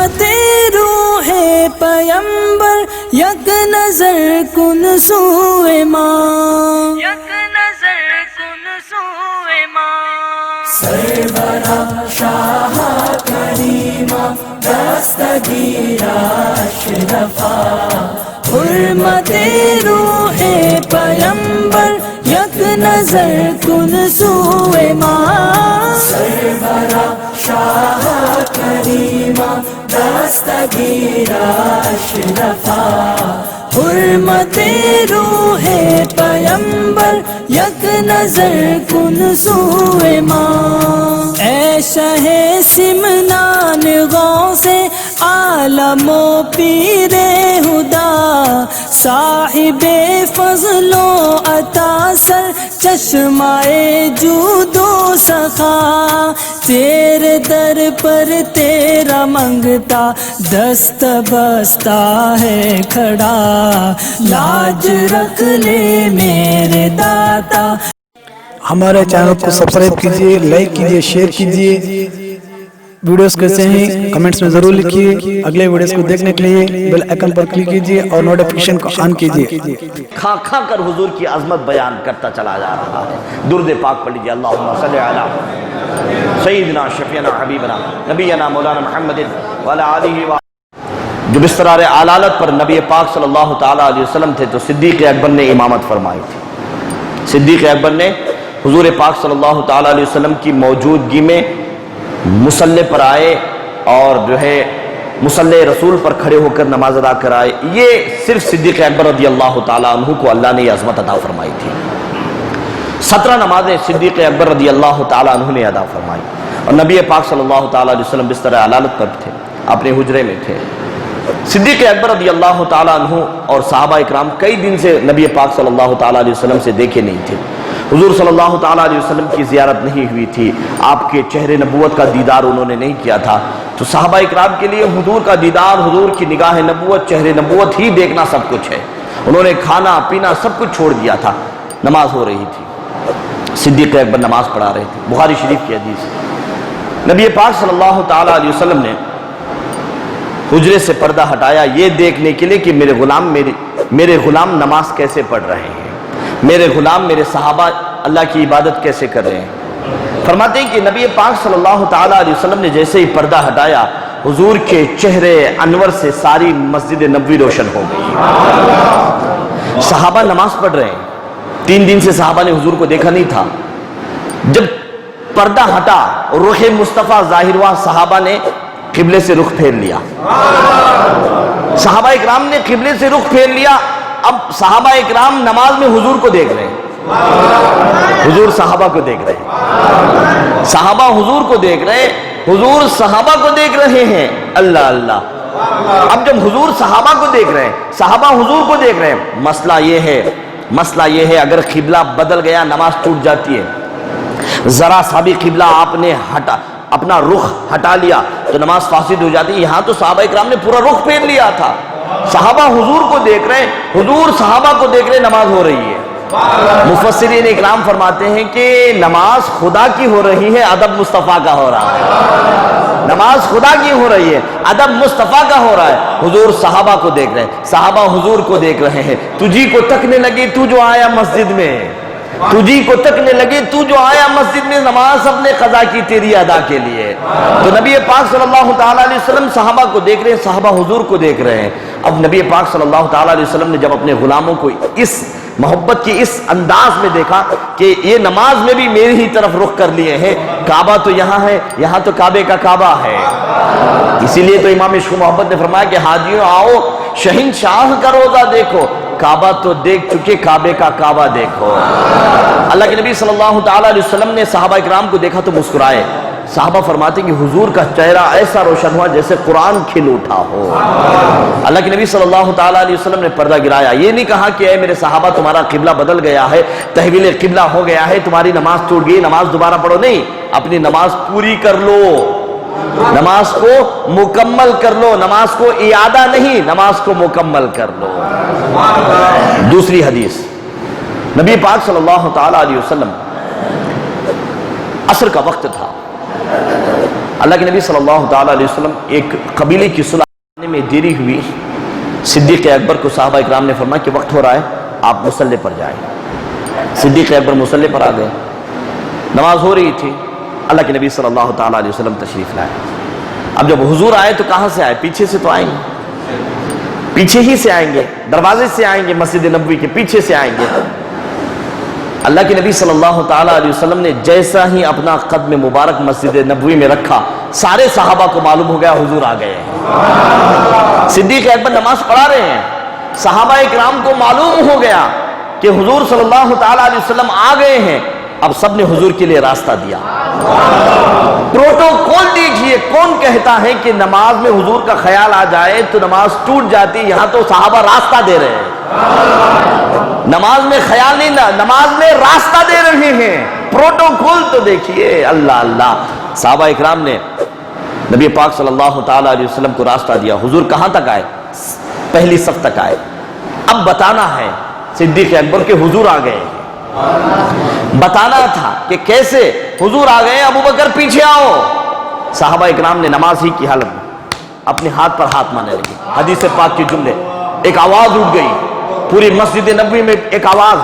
حرمت روح پیمبر یک نظر کن سوئے ماں، یک نظر کن سوئے ماں، سرورا شاہ کریمہ دستگیرہ اشرفا، حرمت روح پیمبر یک نظر کن سوئے ماں، سرورا شاہ کریمہ دستگیرہ اشرفا، حرمت روح پیمبر یک نظر کن سوئے ماں، اے شہ سمنان غوث عالم و پیر ہدا، صاحب فضل و عطا سر چشمہ جود و سخا، تیرے در پر تیرا منگتا دست بستہ ہے کھڑا، لاج رکھ لے میرے داتا۔ ہمارے چینل کو سبسکرائب کیجئے، لائک کیجئے، شیئر کیجئے، ویڈیوز کیسے ہیں کمنٹس میں ضرور لکھیے۔ اگلے ویڈیوز کو دیکھنے کے لیے بیل آئیکن پر کلک کیجئے اور نوٹیفیکیشن کو آن کیجئے۔ کھا کھا کر حضور کی عظمت بیان کرتا چلا جا رہا ہے۔ درود پاک پڑھ لیجئے، اللہم صلی علی سیدنا شفیعنا حبیبنا نبینا مولانا محمد وعلی آلہ و جو بسترار علالت پر نبی پاک صلی اللہ تعالیٰ علیہ وسلم تھے تو صدیق اکبر نے امامت فرمائی تھی۔ صدیق اکبر نے حضور پاک صلی اللہ تعالیٰ علیہ وسلم کی موجودگی میں مصلی پر آئے اور جو ہے مصلی رسول پر کھڑے ہو کر نماز ادا کرائے۔ یہ صرف صدیق اکبر رضی اللہ تعالیٰ عنہ کو اللہ نے یہ عظمت عطا فرمائی تھی۔ 17 نمازیں صدیق اکبر رضی اللہ تعالیٰ عنہ نے ادا فرمائی، اور نبی پاک صلی اللہ تعالیٰ علیہ وسلم بستر علالت پر تھے، اپنے حجرے میں تھے۔ صدیق اکبر رضی اللہ تعالیٰ عنہ اور صحابہ اکرام کئی دن سے نبی پاک صلی اللہ تعالیٰ علیہ وسلم سے دیکھے نہیں تھے، حضور صلی اللہ تعالیٰ علیہ وسلم کی زیارت نہیں ہوئی تھی، آپ کے چہرے نبوت کا دیدار انہوں نے نہیں کیا تھا، تو صحابہ اکرام کے لیے حضور کا دیدار، حضور کی نگاہ نبوت، چہرے نبوت ہی دیکھنا سب کچھ ہے۔ انہوں نے کھانا پینا سب کچھ چھوڑ دیا تھا، نماز ہو رہی تھی، صدیق اکبر نماز پڑھا رہے تھے۔ بخاری شریف کی حدیث، نبی پاک صلی اللہ تعالیٰ علیہ وسلم نے حجرے سے پردہ ہٹایا یہ دیکھنے کے لیے کہ میرے غلام نماز کیسے پڑھ رہے ہیں، میرے غلام میرے صحابہ اللہ کی عبادت کیسے کر رہے ہیں۔ فرماتے ہیں کہ نبی پاک صلی اللہ تعالیٰ علیہ وسلم نے جیسے ہی پردہ ہٹایا، حضور کے چہرے انور سے ساری مسجد نبوی روشن ہو گئی۔ صحابہ نماز پڑھ رہے ہیں، 3 دن سے صحابہ نے حضور کو دیکھا نہیں تھا۔ جب پردہ ہٹا، روح مصطفیٰ ظاہر ہوا، صحابہ نے قبلے سے رخ پھیر لیا، صحابہ اکرام نے قبلے سے رخ پھیر لیا۔ اب صحابہ اکرام نماز میں حضور کو دیکھ رہے ہیں، حضور صحابہ کو دیکھ رہے ہیں، صحابہ حضور کو دیکھ رہے ہیں، حضور صحابہ کو دیکھ رہے ہیں۔ اللہ اللہ۔ اب جب حضور صحابہ کو دیکھ رہے ہیں، صحابہ حضور کو دیکھ رہے ہیں، مسئلہ یہ ہے اگر قبلہ بدل گیا نماز ٹوٹ جاتی ہے۔ ذرا سا بھی قبلہ آپ نے اپنا رخ ہٹا لیا تو نماز فاسد ہو جاتی ہے۔ یہاں تو صحابہ اکرام نے پورا رخ پھیر لیا تھا، صحابہ حضور کو دیکھ رہے ہیں، حضور صحابہ کو دیکھ رہے ہیں، نماز ہو رہی ہے۔ مفسرین اکرام فرماتے ہیں کہ نماز خدا کی ہو رہی ہے، ادب مصطفیٰ کا ہو رہا ہے۔ نماز خدا کی ہو رہی ہے، ادب مصطفیٰ کا ہو رہا ہے۔ حضور صحابہ کو دیکھ رہے ہیں، صحابہ حضور کو دیکھ رہے ہیں۔ تجھی کو تکنے لگی تو جو آیا مسجد میں، تجھی کو تکنے لگے تو جو آیا مسجد میں، نماز سب نے قضا کی تیری ادا کے لیے۔ تو نبی پاک صلی اللہ تعالیٰ علیہ وسلم صحابہ کو دیکھ رہے ہیں، صحابہ حضور کو دیکھ رہے ہیں۔ اب نبی پاک صلی اللہ تعالیٰ علیہ وسلم نے جب اپنے غلاموں کو اس محبت کی اس انداز میں دیکھا کہ یہ نماز میں بھی میری ہی طرف رخ کر لیے ہیں، کعبہ تو یہاں ہے، یہاں تو کعبے کا کعبہ ہے، اسی لیے تو امام عشق و محبت نے فرمایا کہ حاجیوں آؤ شہنشاہ کا روزہ دیکھو، کعبہ تو دیکھ چکے، کعبے کا کعبہ دیکھو۔ اللہ کے نبی صلی اللہ تعالیٰ علیہ وسلم نے صحابہ اکرام کو دیکھا تو مسکرائے۔ صحابہ فرماتے ہیں کہ حضور کا چہرہ ایسا روشن ہوا جیسے قرآن کھل اٹھا ہو۔ اللہ کے نبی صلی اللہ تعالیٰ علیہ وسلم نے پردہ گرایا، یہ نہیں کہا کہ اے میرے صحابہ تمہارا قبلہ بدل گیا ہے، تحویل قبلہ ہو گیا ہے، تمہاری نماز ٹوٹ گئی، نماز دوبارہ پڑھو، نہیں، اپنی نماز پوری کر لو، نماز کو مکمل کر لو، نماز کو اعادہ نہیں، نماز کو مکمل کر لو۔ دوسری حدیث، نبی پاک صلی اللہ تعالیٰ علیہ وسلم عصر کا وقت تھا، اللہ کے نبی صلی اللہ تعالیٰ علیہ وسلم ایک قبیلے کی صلح کرنے میں دیری ہوئی. صدیق اکبر کو صحابہ اکرام نے فرمایا کہ وقت ہو رہا ہے، آپ مصلی پر جائیں. صدیق اکبر مصلی پر آ گئے. نماز ہو رہی تھی. اللہ کے نبی صلی اللہ تعالیٰ علیہ وسلم تشریف لائے. اب جب حضور آئے تو کہاں سے آئے؟ پیچھے سے تو آئیں گے، پیچھے ہی سے آئیں گے، دروازے سے آئیں گے، مسجد نبوی کے پیچھے سے آئیں گے. اللہ کے نبی صلی اللہ تعالیٰ علیہ وسلم نے جیسا ہی اپنا قدم مبارک مسجد نبوی میں رکھا، سارے صحابہ کو معلوم ہو گیا حضور آ گئے ہیں. صدیق اکبر نماز پڑھا رہے ہیں، صحابہ اکرام کو معلوم ہو گیا کہ حضور صلی اللہ تعالیٰ علیہ وسلم آ گئے ہیں. اب سب نے حضور کے لیے راستہ دیا. پروٹوکول دیکھیے، کون کہتا ہے کہ نماز میں حضور کا خیال آ جائے تو نماز ٹوٹ جاتی؟ یہاں تو صحابہ راستہ دے رہے ہیں. نماز میں خیال نہیں، نماز میں راستہ دے رہے ہیں. پروٹوکول تو دیکھیے. اللہ اللہ. صحابہ اکرام نے نبی پاک صلی اللہ تعالیٰ علیہ وسلم کو راستہ دیا. حضور کہاں تک آئے؟ پہلی صف تک آئے. اب بتانا ہے صدیق اکبر کے حضور آ گئے. بتانا تھا کہ کیسے حضور آ گئے، ابو بکر پیچھے آؤ. صحابہ اکرام نے نماز ہی کی حالت میں اپنے ہاتھ پر ہاتھ مارنے لگے. حدیث پاک کے جملے، ایک آواز اٹھ گئی پوری مسجد نبوی میں، ایک آواز،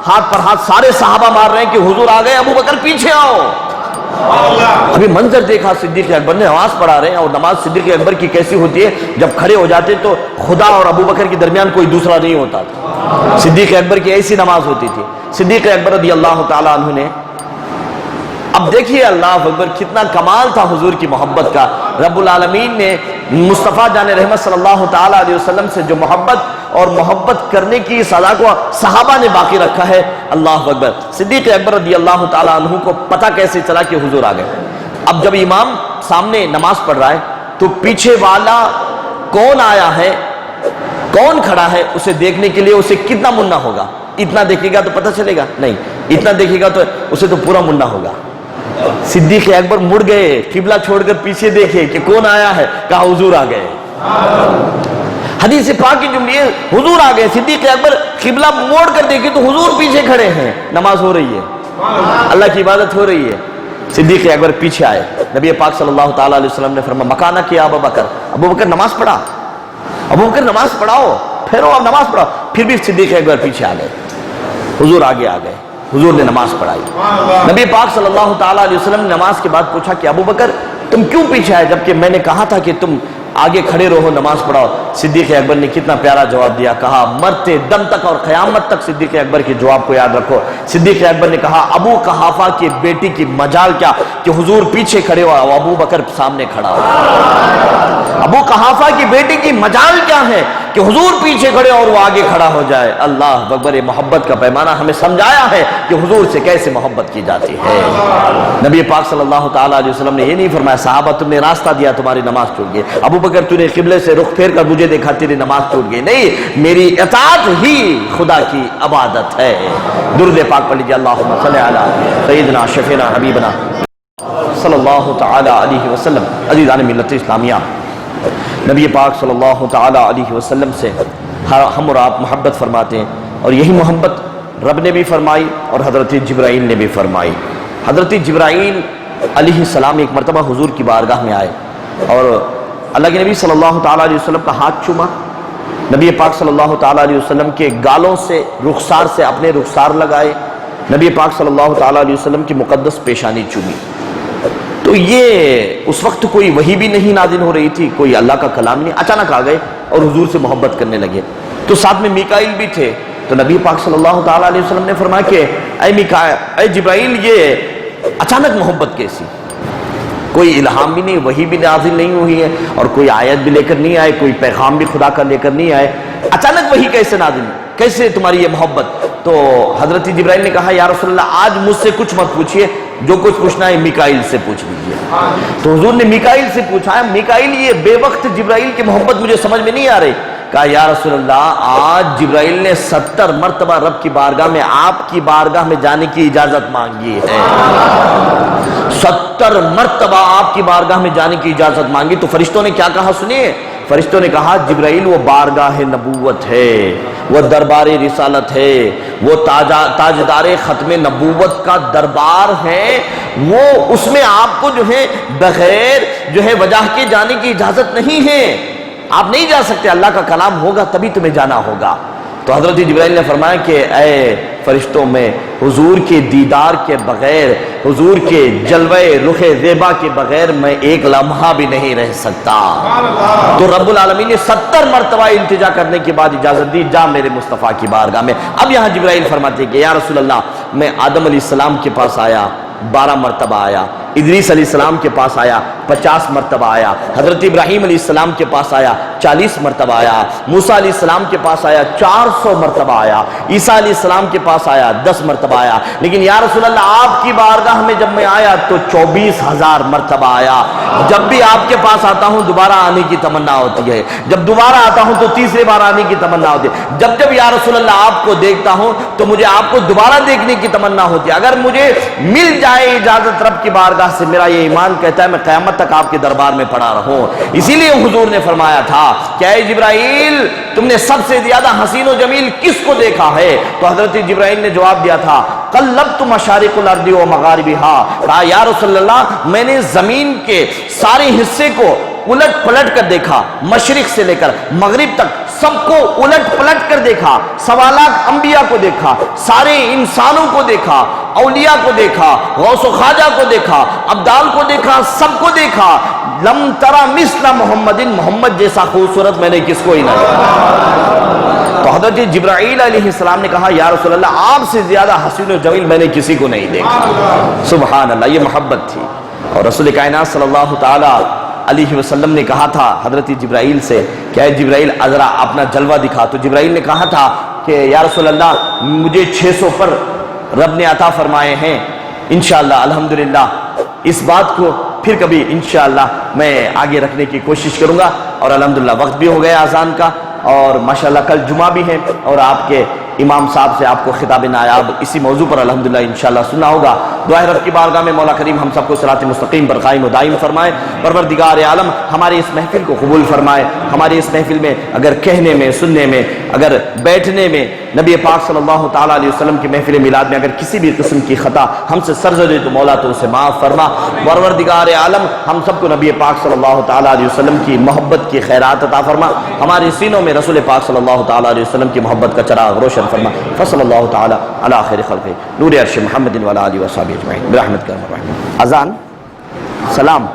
ہاتھ پر ہاتھ سارے صحابہ مار رہے ہیں کہ حضور آ گئے، ابو بکر پیچھے آؤ. ابھی منظر دیکھا، صدیق اکبر نے نماز پڑھا رہے ہیں. اور نماز صدیق اکبر کی کیسی ہوتی ہے؟ جب کھڑے ہو جاتے تو خدا اور ابو بکر کے درمیان کوئی دوسرا نہیں ہوتا تھا. صدیق اکبر کی ایسی نماز ہوتی تھی. صدیق اکبر رضی اللہ تعالیٰ عنہ نے، اب دیکھیے اللہ اکبر، کتنا کمال تھا حضور کی محبت کا. رب العالمین نے مصطفیٰ جان رحمت صلی اللہ تعالیٰ علیہ وسلم سے جو محبت اور محبت کرنے کی سزا کو صحابہ نے باقی رکھا ہے. اللہ اکبر. صدیق اکبر رضی اللہ تعالیٰ عنہ کو پتہ کیسے چلا کہ حضور آ گئے؟ اب جب امام سامنے نماز پڑھ رہا ہے تو پیچھے والا کون آیا ہے، کون کھڑا ہے، اسے دیکھنے کے لیے اسے کتنا مننا ہوگا؟ اتنا دیکھے گا تو پتہ چلے گا؟ نہیں. اتنا دیکھے گا تو اسے تو پورا مننا ہوگا. صدیق اکبر مڑ گئے، قبلہ چھوڑ کر پیچھے دیکھے کہ کون آیا ہے، کہا حضور آ گئے. حدیث پاک کی جملے، حضور آ گئے. صدیق اکبر قبلہ موڑ کر دیکھے تو حضور پیچھے کھڑے ہیں، نماز ہو رہی ہے، اللہ کی عبادت ہو رہی ہے. صدیق اکبر پیچھے آئے. نبی پاک صلی اللہ تعالیٰ علیہ وسلم نے فرمایا مکانہ کیا ابو بکر، ابو بکر نماز پڑھا، ابو بکر نماز پڑھاؤ، پھر آپ نماز پڑھاؤ. پھر بھی صدیق اکبر پیچھے آ گئے. حضور آگے آ گئے. حضور نے نماز پڑھائی. نبی پاک صلی اللہ تعالیٰ علیہ وسلم نے نماز کے بعد پوچھا کہ ابو بکر تم کیوں پیچھے آئے جبکہ میں نے کہا تھا کہ تم آگے کھڑے رہو، نماز پڑھاؤ؟ صدیق اکبر نے کتنا پیارا جواب دیا. کہا مرتے دم تک اور قیامت تک صدیق اکبر کے جواب کو یاد رکھو. صدیق اکبر نے کہا ابو قحافہ کی بیٹی کی مجال کیا کہ حضور پیچھے کھڑے ہوا اور ابو بکر سامنے کھڑا ہوا. ابو قحافہ کی بیٹی کی مجال کیا ہے کہ حضور پیچھے کھڑے اور وہ آگے کھڑا ہو جائے. اللہ اکبر. محبت کا پیمانہ ہمیں سمجھایا ہے کہ حضور سے کیسے محبت کی جاتی ہے. نبی پاک صلی اللہ تعالیٰ علیہ وسلم نے یہ نہیں فرمایا صحابہ تم نے راستہ دیا تمہاری نماز ٹوٹ گئی، ابو بکر تو نے قبلے سے رخ پھیر کر مجھے دیکھا تیری نماز ٹوٹ گئی. نہیں، میری اطاعت ہی خدا کی عبادت ہے. درود پاک پڑھ لیجیے. اللہم صلی علی سیدنا شفیعنا حبیبنا صلی اللہ تعالیٰ علیہ وسلم. عزیزان ملت اسلامیہ، نبی پاک صلی اللہ تعالیٰ علیہ وسلم سے ہم اور آپ محبت فرماتے ہیں، اور یہی محبت رب نے بھی فرمائی اور حضرت جبرائیل نے بھی فرمائی. حضرت جبرائیل علیہ السلام ایک مرتبہ حضور کی بارگاہ میں آئے اور اللہ کے نبی صلی اللہ تعالیٰ علیہ وسلم کا ہاتھ چوما. نبی پاک صلی اللہ تعالیٰ علیہ وسلم کے گالوں سے، رخسار سے اپنے رخسار لگائے. نبی پاک صلی اللہ تعالیٰ علیہ وسلم کی مقدس پیشانی چومی. تو یہ اس وقت کوئی وحی بھی نہیں نازل ہو رہی تھی، کوئی اللہ کا کلام نہیں. اچانک آ گئے اور حضور سے محبت کرنے لگے. تو ساتھ میں میکائیل بھی تھے. تو نبی پاک صلی اللہ تعالیٰ علیہ وسلم نے فرمایا کہ اے جبرائیل، یہ اچانک محبت کیسی؟ کوئی الہام بھی نہیں، وحی بھی نازل نہیں ہوئی ہے، اور کوئی آیت بھی لے کر نہیں آئے، کوئی پیغام بھی خدا کا لے کر نہیں آئے. اچانک وحی کیسے نازل، کیسے تمہاری یہ محبت؟ تو حضرت جبرائیل نے کہا یا رسول اللہ آج مجھ سے کچھ مت پوچھئے، جو کچھ پوچھنا ہے میکائیل سے پوچھ لیجیے. تو حضور نے میکائیل سے پوچھا. میکائیل یہ بے وقت جبرائیل کی محبت مجھے سمجھ میں نہیں آ رہی. کہا یا رسول اللہ آج جبرائیل نے 70 مرتبہ رب کی بارگاہ میں آپ کی بارگاہ میں جانے کی اجازت مانگی ہے. 70 مرتبہ آپ کی بارگاہ میں جانے کی اجازت مانگی. تو فرشتوں نے کیا کہا سنیے. فرشتوں نے کہا جبرائیل وہ بارگاہ نبوت ہے، وہ دربار رسالت ہے، وہ تاجدار ختم نبوت کا دربار ہے، وہ اس میں آپ کو جو ہے بغیر جو ہے وجہ کے جانے کی اجازت نہیں ہے، آپ نہیں جا سکتے، اللہ کا کلام ہوگا تبھی تمہیں جانا ہوگا۔ تو حضرت جبرائیل نے فرمایا کہ اے فرشتوں میں حضور کے دیدار کے بغیر، حضور کے جلوے رخ زیبا کے بغیر میں ایک لمحہ بھی نہیں رہ سکتا۔ تو رب العالمین نے 70 مرتبہ التجا کرنے کے بعد اجازت دی، جا میرے مصطفیٰ کی بارگاہ میں۔ اب یہاں جبرائیل فرماتے ہیں کہ یا رسول اللہ میں آدم علیہ السلام کے پاس آیا 12 مرتبہ آیا، ادریس علیہ السلام کے پاس آیا 50 مرتبہ آیا، حضرت ابراہیم علیہ السلام کے پاس آیا 40 مرتبہ آیا، موسیٰ علیہ السلام کے پاس آیا 400 مرتبہ آیا، عیسیٰ علیہ السلام کے پاس آیا 10 مرتبہ آیا، لیکن یا رسول اللہ آپ کی بارگاہ میں جب میں آیا تو 24,000 مرتبہ آیا۔ جب بھی آپ کے پاس آتا ہوں دوبارہ آنے کی تمنا ہوتی ہے، جب دوبارہ آتا ہوں تو تیسرے بار آنے کی تمنا ہوتی ہے، جب یا رسول اللہ آپ کو دیکھتا ہوں تو مجھے آپ کو دوبارہ دیکھنے کی تمنا ہوتی ہے، اگر مجھے مل جائے اجازت رب کی بارگاہ سے، میرا یہ ایمان کہتا ہے میں قیامت تک آپ کے دربار میں پڑا رہوں۔ اسی لیے حضور نے فرمایا تھا کہ اے جبرائیل تم نے سب سے زیادہ حسین و جمیل کس کو دیکھا ہے؟ تو حضرت جبرائیل نے جواب دیا تھا قلبت مشارق الارض و مغاربہا، کہا یا رسول اللہ میں نے زمین کے سارے حصے کو الٹ پلٹ کر دیکھا، مشرق سے لے کر مغرب تک سب کو الٹ پلٹ کر دیکھا، سوالات انبیاء کو دیکھا، سارے انسانوں کو دیکھا، اولیاء کو دیکھا، غوث و خواجہ کو دیکھا، ابدال کو دیکھا، سب کو دیکھا، لم ترى مثل محمد، محمد جیسا خوبصورت میں نے کس کو ہی نہ دیکھا۔ تو حضرت جبرائیل علیہ السلام نے کہا یا رسول اللہ آپ سے زیادہ حسین و جمیل میں نے کسی کو نہیں دیکھا۔ سبحان اللہ، یہ محبت تھی۔ اور رسول کائنات صلی اللہ تعالی علیہ وسلم نے کہا تھا حضرت جبرائیل سے کہ اے جبرائیل ذرا اپنا جلوہ دکھا، تو جبرائیل نے کہا تھا کہ یا رسول اللہ مجھے 600 پر رب نے عطا فرمائے ہیں، انشاءاللہ الحمدللہ اس بات کو پھر کبھی انشاءاللہ میں آگے رکھنے کی کوشش کروں گا۔ اور الحمدللہ وقت بھی ہو گیا اذان کا، اور ماشاءاللہ کل جمعہ بھی ہے، اور آپ کے امام صاحب سے آپ کو خطاب نایاب اسی موضوع پر الحمدللہ انشاءاللہ سننا ہوگا۔ دعا ہے رب کی بارگاہ میں مولا کریم ہم سب کو صراط مستقیم پر قائم و دائم فرمائے، پروردگار عالم ہمارے اس محفل کو قبول فرمائے، ہمارے اس محفل میں اگر کہنے میں، سننے میں، اگر بیٹھنے میں، نبی پاک صلی اللہ تعالیٰ علیہ وسلم کی محفل میلاد میں اگر کسی بھی قسم کی خطا ہم سے سرزد ہے تو مولا تو اسے معاف فرما۔ پروردگار عالم ہم سب کو نبی پاک صلی اللہ تعالیٰ علیہ وسلم کی محبت کی خیرات عطا فرما، ہمارے سینوں میں رسول پاک صلی اللہ تعالیٰ علیہ وسلم کی محبت کا چراغ روشن فرما۔ فصلی اللہ تعالیٰ علی خیر خلقہ نور عرش محمد وعلی آلہ وصحبہ اجمعین برحمتک یا ارحم الراحمین۔ اذان، سلام۔